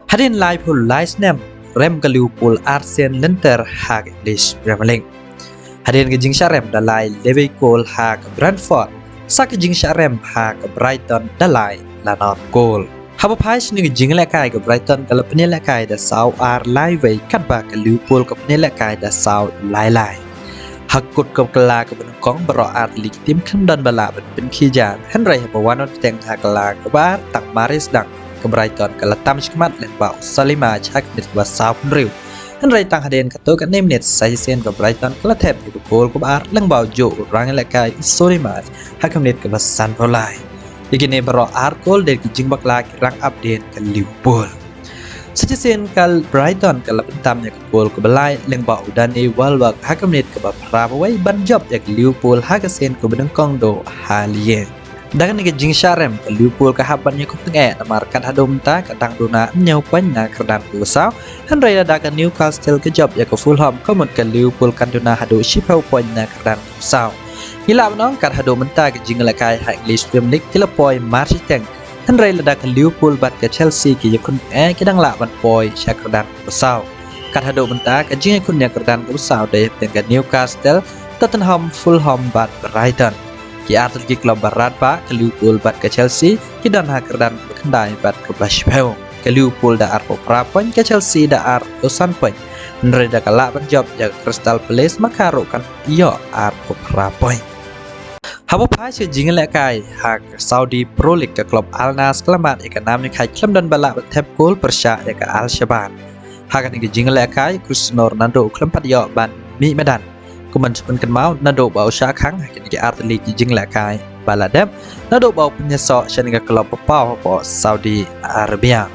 Hadin live pul live nem rem kaliu pul Arsene Lenter hak English Premier League. Hadin ke jing syarem dalai Liverpool hak Brentford sak jing syarem hak Brighton dalai Lanot Goal. Haba pais ni ke jing lekai ke Brighton kalau peni lekai da sau ar live kat ba ke Liverpool ke peni lekai da sau lai. Hak kut ke kela ke benukong bero ar lig tim kan dan bala ben kijan Henry bawanot teng hak la ke bar tak maris dang ke Brighton ke letam skmat len bau Salima chak mit ba sau riu Henry tang haden ke to ke nem net sai sen ke Brighton ke letep ke gol ke bar leng bau jo rang lekai Salima hak net ke basan polai Begini bero ar gol dari jing bakla kirang update ke Liverpool Sejesen kal Brighton ke lepentam ya ke gol ke belai leng bau dan e walwak hak menit ke bapra wai ban job ya ke Liverpool hak sen ke benengkong do halien Dengan ni ke jing syarem ke Liverpool ke haban ya ke tengah namar kat hadom ta ke tang duna nyau panya kerdan ke besau Henry ada ke Newcastle ke job ya ke Fulham komod ke Liverpool kan duna hadu shipau panya kerdan ke besau Gila menong kat hadu menta ke jing lakai hak English Premier League kila poi marsi teng Henry lada ke Liverpool bat ke Chelsea ke yakun ke dang la ban poi syak kerdan besau kat hadu menta ke jing yakun ya kerdan besau de teng ke Newcastle Tottenham Fulham bat Brighton ki artel ki klub barat ba ke Liverpool bat ke Chelsea ki dan hak kerdan kendai bat ke Bashpeu ke Liverpool da ar popra pon ke Chelsea da ar dosan pon Henry da kala ban job ya Crystal Palace makaro kan yo ar popra pon Haba pai se jing lekai hak Saudi Pro League ke klub Al Nassr kelamat ekanam ni kai klem dan bala tep gol persya ya ke Al Shabaab hak ni ke jing lekai Cristiano Ronaldo klem pat yo ban mi medan kuman sepen kan mau Ronaldo bau sya khang hak ni ke arteli ke jing lekai bala dep Ronaldo bau punya sok syan ke klub pau po Saudi Arabia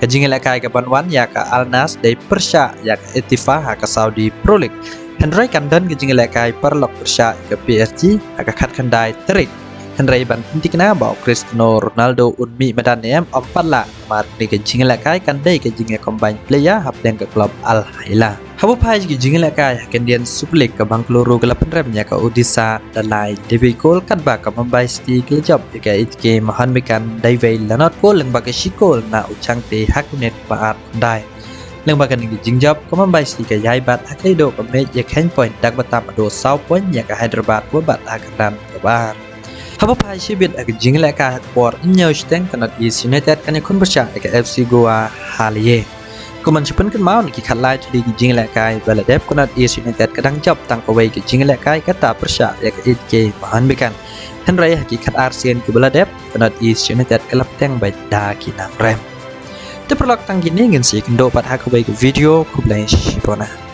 ke jing lekai ke banwan ya ke Al Nassr dari persya ya ke Ettifaq hak ke Saudi Pro League Henry kandan ke jing lekai perlok persya ke PSG agak kat kandai terik Henry ban pinti kena bau Cristiano Ronaldo unmi medan em empat la mar ni ke jing lekai kandai ke jing combine player hap deng ke klub Al Hilal habu pai ke jing lekai kendian Super League ke Bangkaluru ke lapan remnya ke Odisha dalai Devi Gol kan ba ke Mumbai City ke job ke itke mahan mekan Daiwei Lanot Gol leng ba ke Shikol na uchang te hakunet baat dai Leng bagan ni jing job ko Mumbai City ke yai bat akai do ke me ya ken point dak batam do sau point ya ke Hyderabad ko bat akaran ke bar haba pai shibit ak jing la ka por nyau steng kanat East United kan yakun bersya ke FC Goa halie kuman sipen kan mau ki khat lai thdi ki jing la kai baladep kanat East United kadang job tang ko wei ki jing la kai kata bersya ya ke itke bahan bekan Henry hakikat Arsene ke baladep kanat East United kelap teng bai da ki nang rem Terperlok tang gini ngin si kendo pat hak ke video kublai shipona